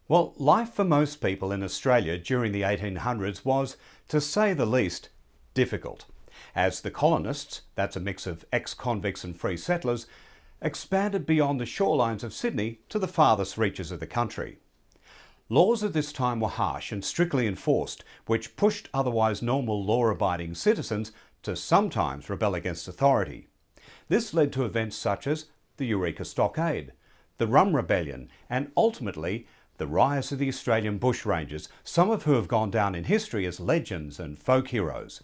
Well, life for most people in Australia during the 1800s was, to say the least, difficult, as the colonists, that's a mix of ex-convicts and free settlers, expanded beyond the shorelines of Sydney to the farthest reaches of the country. Laws at this time were harsh and strictly enforced, which pushed otherwise normal law-abiding citizens to sometimes rebel against authority. This led to events such as the Eureka Stockade, the Rum Rebellion, and ultimately the rise of the Australian Bushrangers, some of who have gone down in history as legends and folk heroes.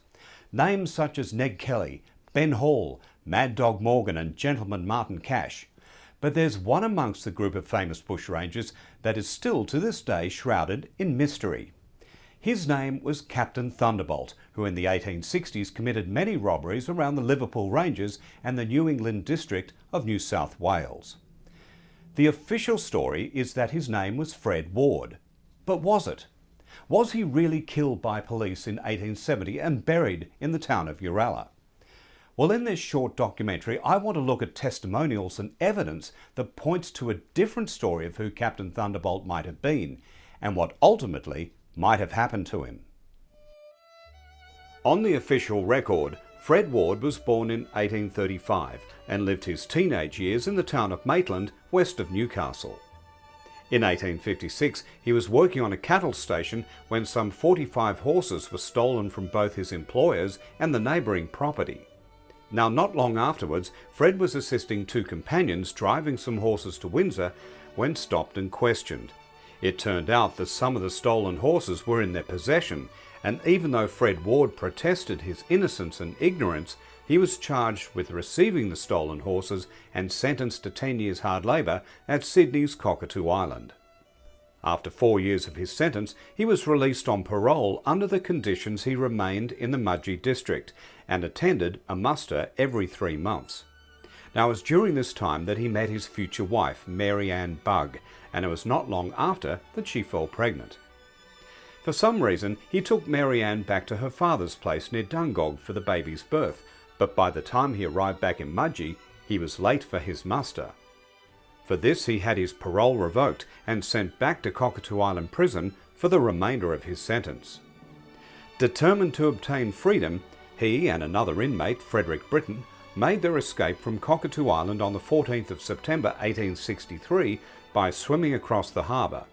Names such as Ned Kelly, Ben Hall, Mad Dog Morgan and Gentleman Martin Cash. But there's one amongst the group of famous bushrangers that is still to this day shrouded in mystery. His name was Captain Thunderbolt, who in the 1860s committed many robberies around the Liverpool Ranges and the New England district of New South Wales. The official story is that his name was Fred Ward. But was it? Was he really killed by police in 1870 and buried in the town of Uralla? Well, in this short documentary, I want to look at testimonials and evidence that points to a different story of who Captain Thunderbolt might have been and what ultimately might have happened to him. On the official record, Fred Ward was born in 1835 and lived his teenage years in the town of Maitland, west of Newcastle. In 1856, he was working on a cattle station when some 45 horses were stolen from both his employers and the neighbouring property. Now, not long afterwards, Fred was assisting two companions driving some horses to Windsor when stopped and questioned. It turned out that some of the stolen horses were in their possession, and even though Fred Ward protested his innocence and ignorance, he was charged with receiving the stolen horses and sentenced to 10 years hard labour at Sydney's Cockatoo Island. After 4 years of his sentence, he was released on parole under the conditions he remained in the Mudgee district and attended a muster every 3 months. Now, it was during this time that he met his future wife, Mary Ann Bugg, and it was not long after that she fell pregnant. For some reason, he took Mary Ann back to her father's place near Dungog for the baby's birth, but by the time he arrived back in Mudgee, he was late for his muster. For this, he had his parole revoked and sent back to Cockatoo Island prison for the remainder of his sentence. Determined to obtain freedom, he and another inmate, Frederick Britain, made their escape from Cockatoo Island on the 14th of September 1863 by swimming across the harbour.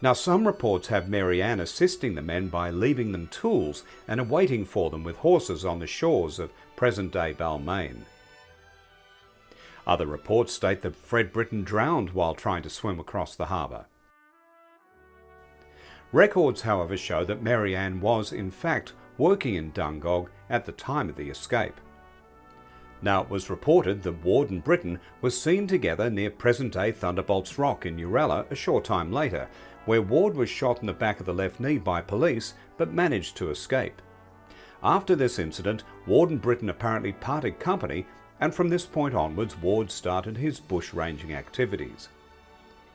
Now, some reports have Mary Ann assisting the men by leaving them tools and awaiting for them with horses on the shores of present-day Balmain. Other reports state that Fred Britain drowned while trying to swim across the harbour. Records, however, show that Mary Ann was, in fact, working in Dungog at the time of the escape. Now, it was reported that Ward and Britain were seen together near present-day Thunderbolt's Rock in Uralla a short time later, where Ward was shot in the back of the left knee by police but managed to escape. After this incident, Ward and Britain apparently parted company, and from this point onwards Ward started his bushranging activities.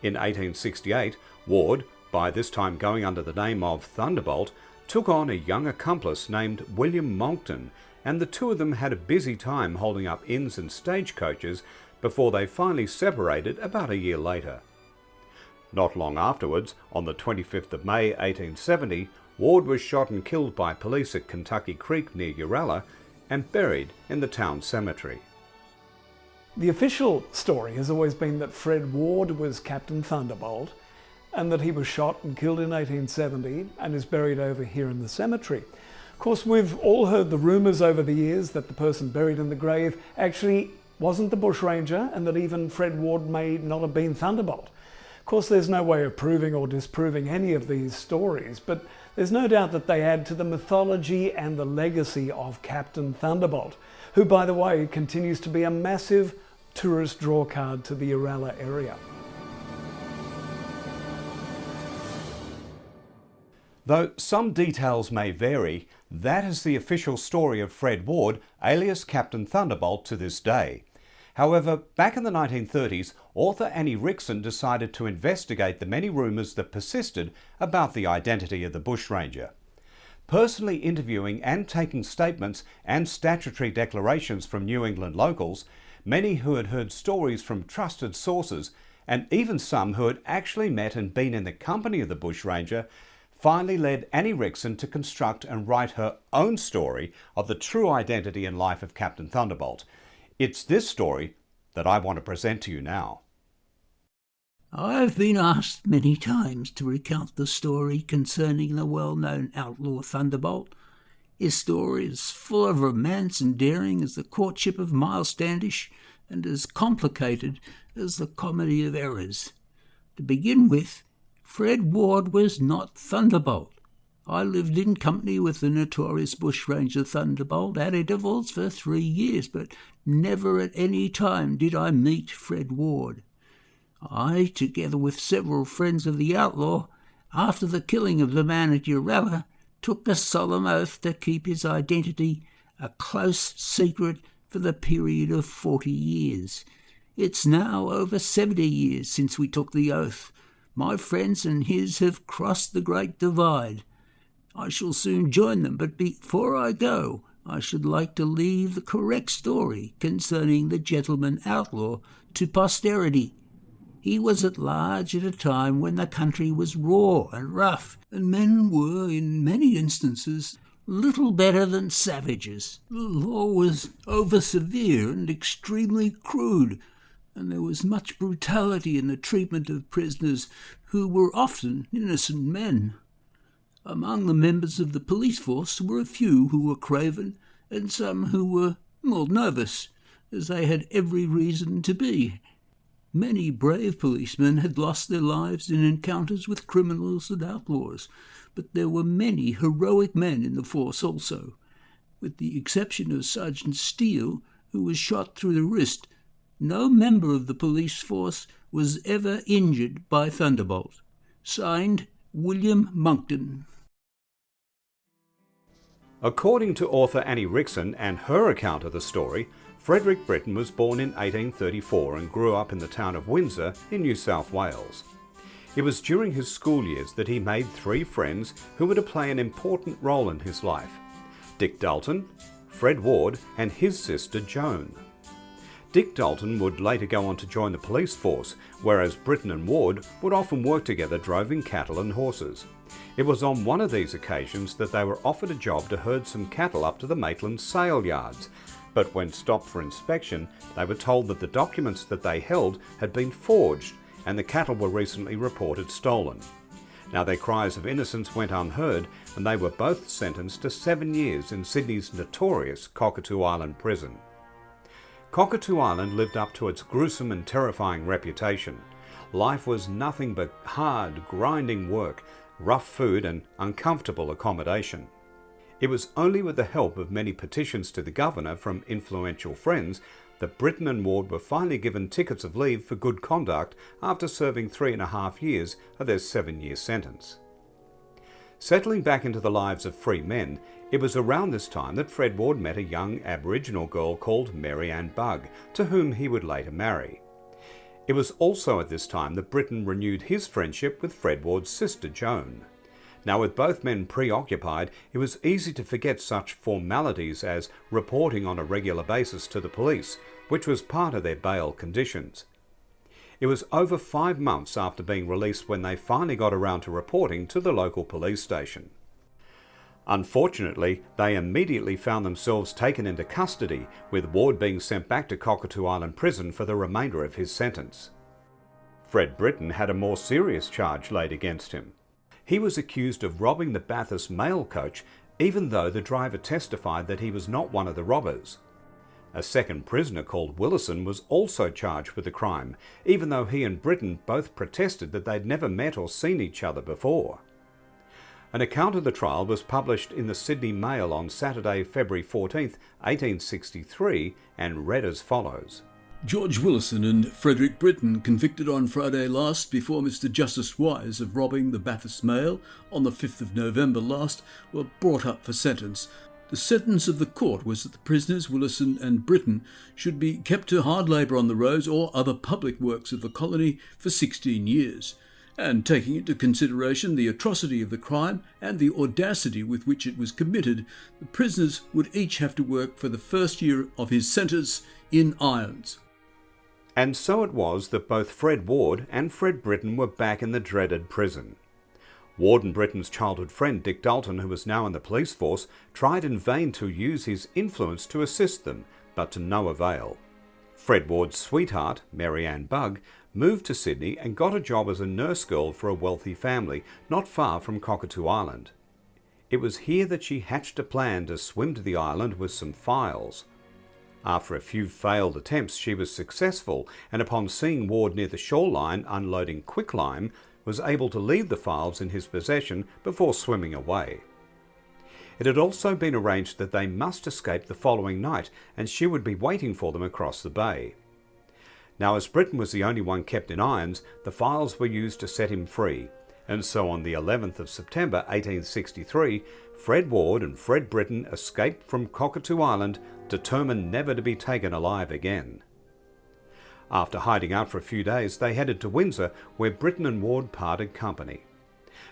In 1868, Ward, by this time going under the name of Thunderbolt, took on a young accomplice named William Monton, and the two of them had a busy time holding up inns and stagecoaches before they finally separated about a year later. Not long afterwards, on the 25th of May 1870, Ward was shot and killed by police at Kentucky Creek near Uralla and buried in the town cemetery. The official story has always been that Fred Ward was Captain Thunderbolt and that he was shot and killed in 1870 and is buried over here in the cemetery. Of course, we've all heard the rumours over the years that the person buried in the grave actually wasn't the bushranger and that even Fred Ward may not have been Thunderbolt. Of course, there's no way of proving or disproving any of these stories, but there's no doubt that they add to the mythology and the legacy of Captain Thunderbolt, who, by the way, continues to be a massive tourist drawcard to the Uralla area. Though some details may vary, that is the official story of Fred Ward, alias Captain Thunderbolt, to this day. However, back in the 1930s, author Annie Rickson decided to investigate the many rumours that persisted about the identity of the bushranger. Personally interviewing and taking statements and statutory declarations from New England locals, many who had heard stories from trusted sources, and even some who had actually met and been in the company of the bushranger finally led Annie Rickson to construct and write her own story of the true identity and life of Captain Thunderbolt. It's this story that I want to present to you now. I've been asked many times to recount the story concerning the well-known outlaw Thunderbolt. His story is full of romance and daring as the courtship of Miles Standish and as complicated as the comedy of errors. To begin with, Fred Ward was not Thunderbolt. I lived in company with the notorious bushranger Thunderbolt at intervals for 3 years, but never at any time did I meet Fred Ward. I, together with several friends of the outlaw, after the killing of the man at Uralla, took a solemn oath to keep his identity a close secret for the period of 40 years. It's now over 70 years since we took the oath. My friends and his have crossed the Great Divide. I shall soon join them, but before I go, I should like to leave the correct story concerning the gentleman outlaw to posterity. He was at large at a time when the country was raw and rough, and men were, in many instances, little better than savages. The law was over-severe and extremely crude, and there was much brutality in the treatment of prisoners who were often innocent men. Among the members of the police force were a few who were craven and some who were more nervous, as they had every reason to be. Many brave policemen had lost their lives in encounters with criminals and outlaws, but there were many heroic men in the force also, with the exception of Sergeant Steele, who was shot through the wrist. No member of the police force was ever injured by Thunderbolt. Signed, William Monton. According to author Annie Rickson and her account of the story, Frederick Britain was born in 1834 and grew up in the town of Windsor in New South Wales. It was during his school years that he made 3 friends who were to play an important role in his life: Dick Dalton, Fred Ward and his sister Joan. Dick Dalton would later go on to join the police force, whereas Britain and Ward would often work together droving cattle and horses. It was on one of these occasions that they were offered a job to herd some cattle up to the Maitland sale yards, but when stopped for inspection, they were told that the documents that they held had been forged and the cattle were recently reported stolen. Now their cries of innocence went unheard, and they were both sentenced to 7 years in Sydney's notorious Cockatoo Island prison. Cockatoo Island lived up to its gruesome and terrifying reputation. Life was nothing but hard, grinding work, rough food and uncomfortable accommodation. It was only with the help of many petitions to the governor from influential friends that Britain and Ward were finally given tickets of leave for good conduct after serving 3.5 years of their 7-year sentence. Settling back into the lives of free men, it was around this time that Fred Ward met a young Aboriginal girl called Mary Ann Bugg, to whom he would later marry. It was also at this time that Britain renewed his friendship with Fred Ward's sister Joan. Now, with both men preoccupied, it was easy to forget such formalities as reporting on a regular basis to the police, which was part of their bail conditions. It was over 5 months after being released when they finally got around to reporting to the local police station. Unfortunately, they immediately found themselves taken into custody, with Ward being sent back to Cockatoo Island prison for the remainder of his sentence. Fred Britain had a more serious charge laid against him. He was accused of robbing the Bathurst mail coach, even though the driver testified that he was not one of the robbers. A second prisoner called Willison was also charged with the crime, even though he and Britain both protested that they'd never met or seen each other before. An account of the trial was published in the Sydney Mail on Saturday, February 14th, 1863, and read as follows. George Willison and Frederick Britain, convicted on Friday last before Mr Justice Wise of robbing the Bathurst Mail on the 5th of November last, were brought up for sentence. The sentence of the court was that the prisoners, Willison and Britain, should be kept to hard labour on the roads or other public works of the colony for 16 years. And taking into consideration the atrocity of the crime and the audacity with which it was committed, the prisoners would each have to work for the first year of his sentence in irons. And so it was that both Fred Ward and Fred Britain were back in the dreaded prison. Ward and Britain's childhood friend Dick Dalton, who was now in the police force, tried in vain to use his influence to assist them, but to no avail. Fred Ward's sweetheart, Mary Ann Bugg, moved to Sydney and got a job as a nurse girl for a wealthy family not far from Cockatoo Island. It was here that she hatched a plan to swim to the island with some files. After a few failed attempts, she was successful, and upon seeing Ward near the shoreline unloading quicklime, was able to leave the files in his possession before swimming away. It had also been arranged that they must escape the following night, and she would be waiting for them across the bay. Now, as Britain was the only one kept in irons, the files were used to set him free, and so on the 11th of September 1863, Fred Ward and Fred Britain escaped from Cockatoo Island, determined never to be taken alive again. After hiding out for a few days, they headed to Windsor, where Britain and Ward parted company.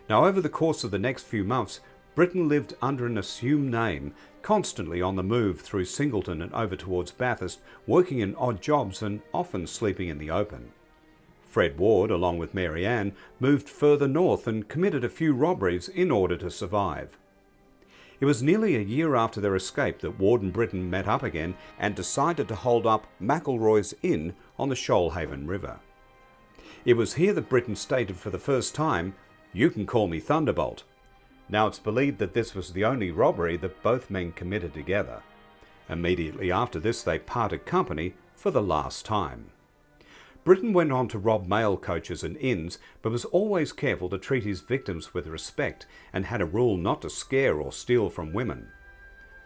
Now, over the course of the next few months, Britain lived under an assumed name, constantly on the move through Singleton and over towards Bathurst, working in odd jobs and often sleeping in the open. Fred Ward, along with Mary Ann, moved further north and committed a few robberies in order to survive. It was nearly a year after their escape that Ward and Britain met up again and decided to hold up McElroy's Inn on the Shoalhaven River. It was here that Britain stated for the first time, "You can call me Thunderbolt." Now it's believed that this was the only robbery that both men committed together. Immediately after this they parted company for the last time. Britain went on to rob mail coaches and inns, but was always careful to treat his victims with respect and had a rule not to scare or steal from women.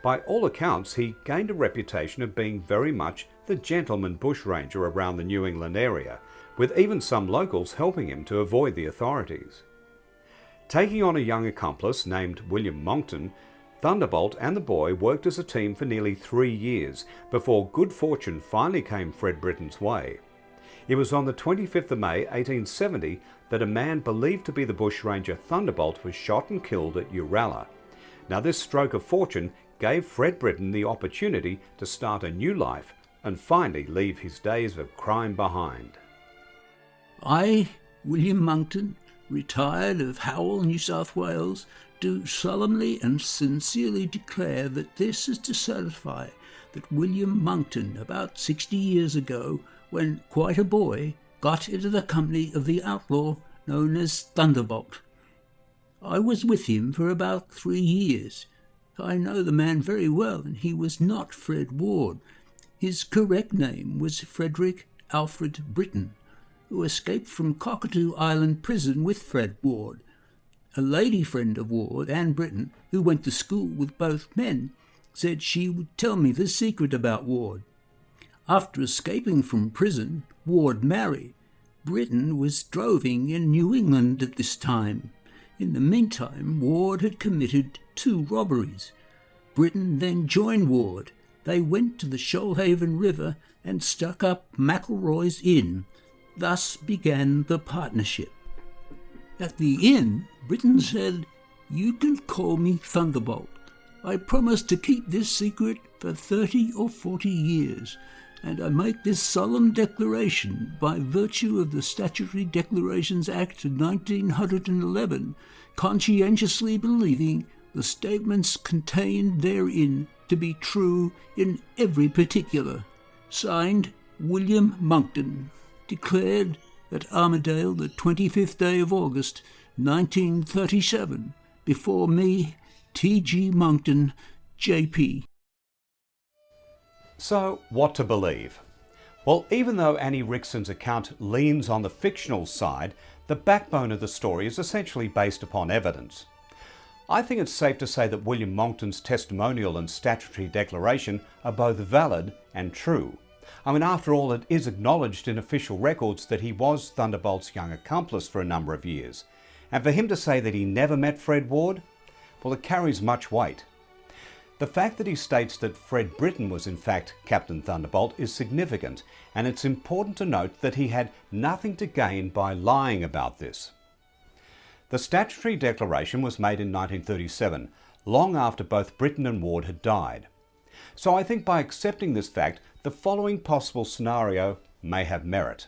By all accounts, he gained a reputation of being very much the gentleman bushranger around the New England area, with even some locals helping him to avoid the authorities. Taking on a young accomplice named William Monton, Thunderbolt and the boy worked as a team for nearly 3 years before good fortune finally came Fred Britain's way. It was on the 25th of May 1870 that a man believed to be the bushranger Thunderbolt was shot and killed at Uralla. Now this stroke of fortune gave Fred Britain the opportunity to start a new life and finally leave his days of crime behind. I, William Monton, retired of Howell, New South Wales, do solemnly and sincerely declare that this is to certify that William Monton, about 60 years ago, when quite a boy, got into the company of the outlaw known as Thunderbolt. I was with him for about 3 years. I know the man very well, and he was not Fred Ward. His correct name was Frederick Alfred Britain, who escaped from Cockatoo Island prison with Fred Ward. A lady friend of Ward and Britain, who went to school with both men, said she would tell me the secret about Ward. After escaping from prison, Ward married. Britain was droving in New England at this time. In the meantime, Ward had committed 2 robberies. Britain then joined Ward. They went to the Shoalhaven River and stuck up McElroy's Inn. Thus began the partnership. At the inn, Britain said, "You can call me Thunderbolt. I promise to keep this secret for 30 or 40 years. And I make this solemn declaration by virtue of the Statutory Declarations Act of 1911, conscientiously believing the statements contained therein to be true in every particular. Signed, William Monton. Declared at Armadale the 25th day of August, 1937, before me, T.G. Monton, J.P." So, what to believe? Well, even though Annie Rickson's account leans on the fictional side, the backbone of the story is essentially based upon evidence. I think it's safe to say that William Monckton's testimonial and statutory declaration are both valid and true. I mean, after all, it is acknowledged in official records that he was Thunderbolt's young accomplice for a number of years. And for him to say that he never met Fred Ward, well, it carries much weight. The fact that he states that Fred Britain was in fact Captain Thunderbolt is significant, and it's important to note that he had nothing to gain by lying about this. The statutory declaration was made in 1937, long after both Britain and Ward had died. So I think by accepting this fact, the following possible scenario may have merit.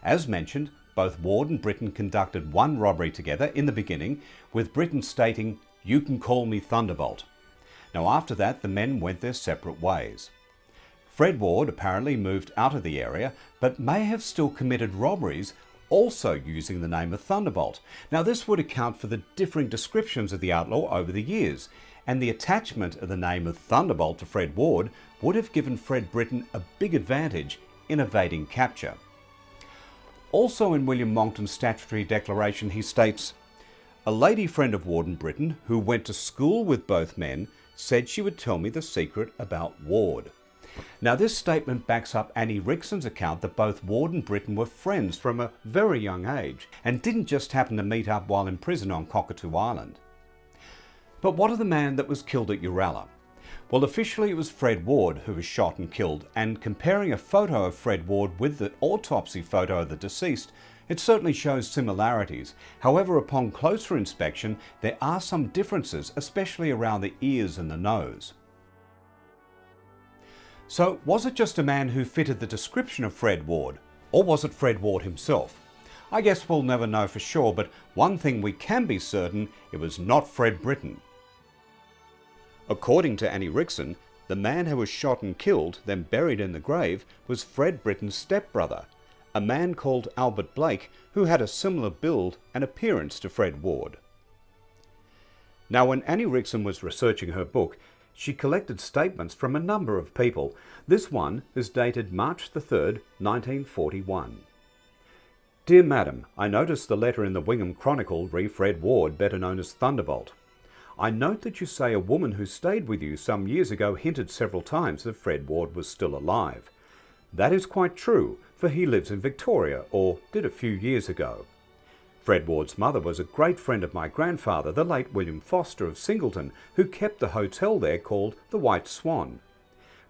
As mentioned, both Ward and Britain conducted one robbery together in the beginning, with Britain stating, "You can call me Thunderbolt." Now after that, the men went their separate ways. Fred Ward apparently moved out of the area, but may have still committed robberies, also using the name of Thunderbolt. Now this would account for the differing descriptions of the outlaw over the years, and the attachment of the name of Thunderbolt to Fred Ward would have given Fred Britain a big advantage in evading capture. Also in William Monckton's statutory declaration he states, "A lady friend of Ward and Britain, who went to school with both men, said she would tell me the secret about Ward." Now this statement backs up Annie Rickson's account that both Ward and Britain were friends from a very young age and didn't just happen to meet up while in prison on Cockatoo Island. But what of the man that was killed at Uralla? Well, officially it was Fred Ward who was shot and killed, and comparing a photo of Fred Ward with the autopsy photo of the deceased, it certainly shows similarities. However, upon closer inspection, there are some differences, especially around the ears and the nose. So, was it just a man who fitted the description of Fred Ward, or was it Fred Ward himself? I guess we'll never know for sure, but one thing we can be certain, it was not Fred Britain. According to Annie Rickson, the man who was shot and killed, then buried in the grave, was Fred Britten's stepbrother, a man called Albert Blake, who had a similar build and appearance to Fred Ward. Now, when Annie Rickson was researching her book, she collected statements from a number of people. This one is dated March the 3rd, 1941. "Dear Madam, I noticed the letter in the Wingham Chronicle re Fred Ward, better known as Thunderbolt. I note that you say a woman who stayed with you some years ago hinted several times that Fred Ward was still alive. That is quite true, for he lives in Victoria, or did a few years ago. Fred Ward's mother was a great friend of my grandfather, the late William Foster of Singleton, who kept the hotel there called the White Swan.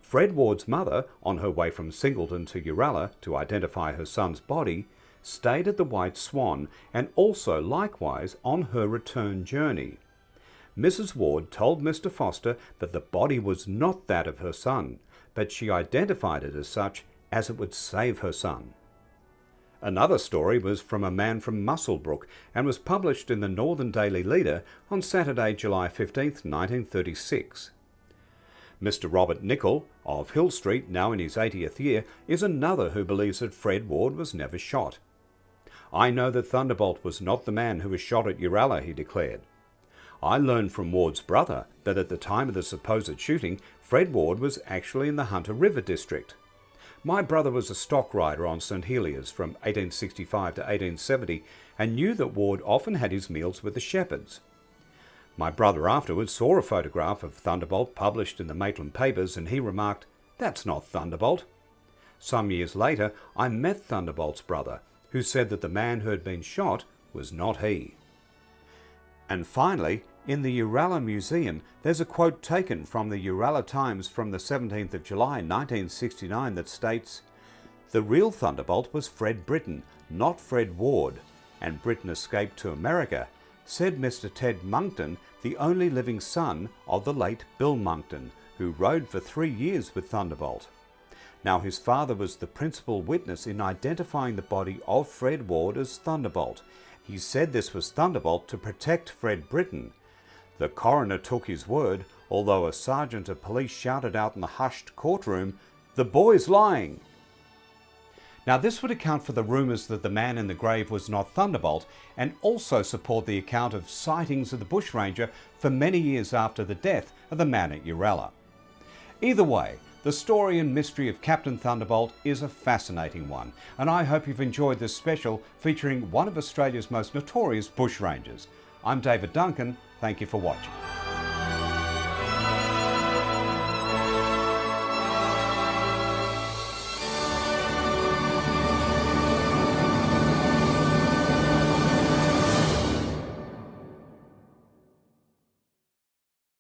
Fred Ward's mother, on her way from Singleton to Uralla to identify her son's body, stayed at the White Swan and also likewise on her return journey. Mrs. Ward told Mr. Foster that the body was not that of her son, but she identified it as such as it would save her son." Another story was from a man from Muswellbrook and was published in the Northern Daily Leader on Saturday, July 15, 1936. Mr. Robert Nicol of Hill Street, now in his 80th year, is another who believes that Fred Ward was never shot. "I know that Thunderbolt was not the man who was shot at Uralla," he declared. "I learned from Ward's brother that at the time of the supposed shooting, Fred Ward was actually in the Hunter River district. My brother was a stock rider on St Heliers from 1865 to 1870 and knew that Ward often had his meals with the shepherds. My brother afterwards saw a photograph of Thunderbolt published in the Maitland papers and he remarked, 'That's not Thunderbolt.' Some years later, I met Thunderbolt's brother, who said that the man who had been shot was not he." And finally, in the Uralla Museum, there's a quote taken from the Uralla Times from the 17th of July 1969 that states, "The real Thunderbolt was Fred Britain, not Fred Ward, and Britain escaped to America, said Mr. Ted Monton, the only living son of the late Bill Monton, who rode for 3 years with Thunderbolt. Now his father was the principal witness in identifying the body of Fred Ward as Thunderbolt. He said this was Thunderbolt to protect Fred Britain. The coroner took his word, although a sergeant of police shouted out in the hushed courtroom, 'The boy's lying!' Now this would account for the rumours that the man in the grave was not Thunderbolt, and also support the account of sightings of the bushranger for many years after the death of the man at Uralla. Either way, the story and mystery of Captain Thunderbolt is a fascinating one, and I hope you've enjoyed this special featuring one of Australia's most notorious bushrangers. I'm David Duncan, thank you for watching.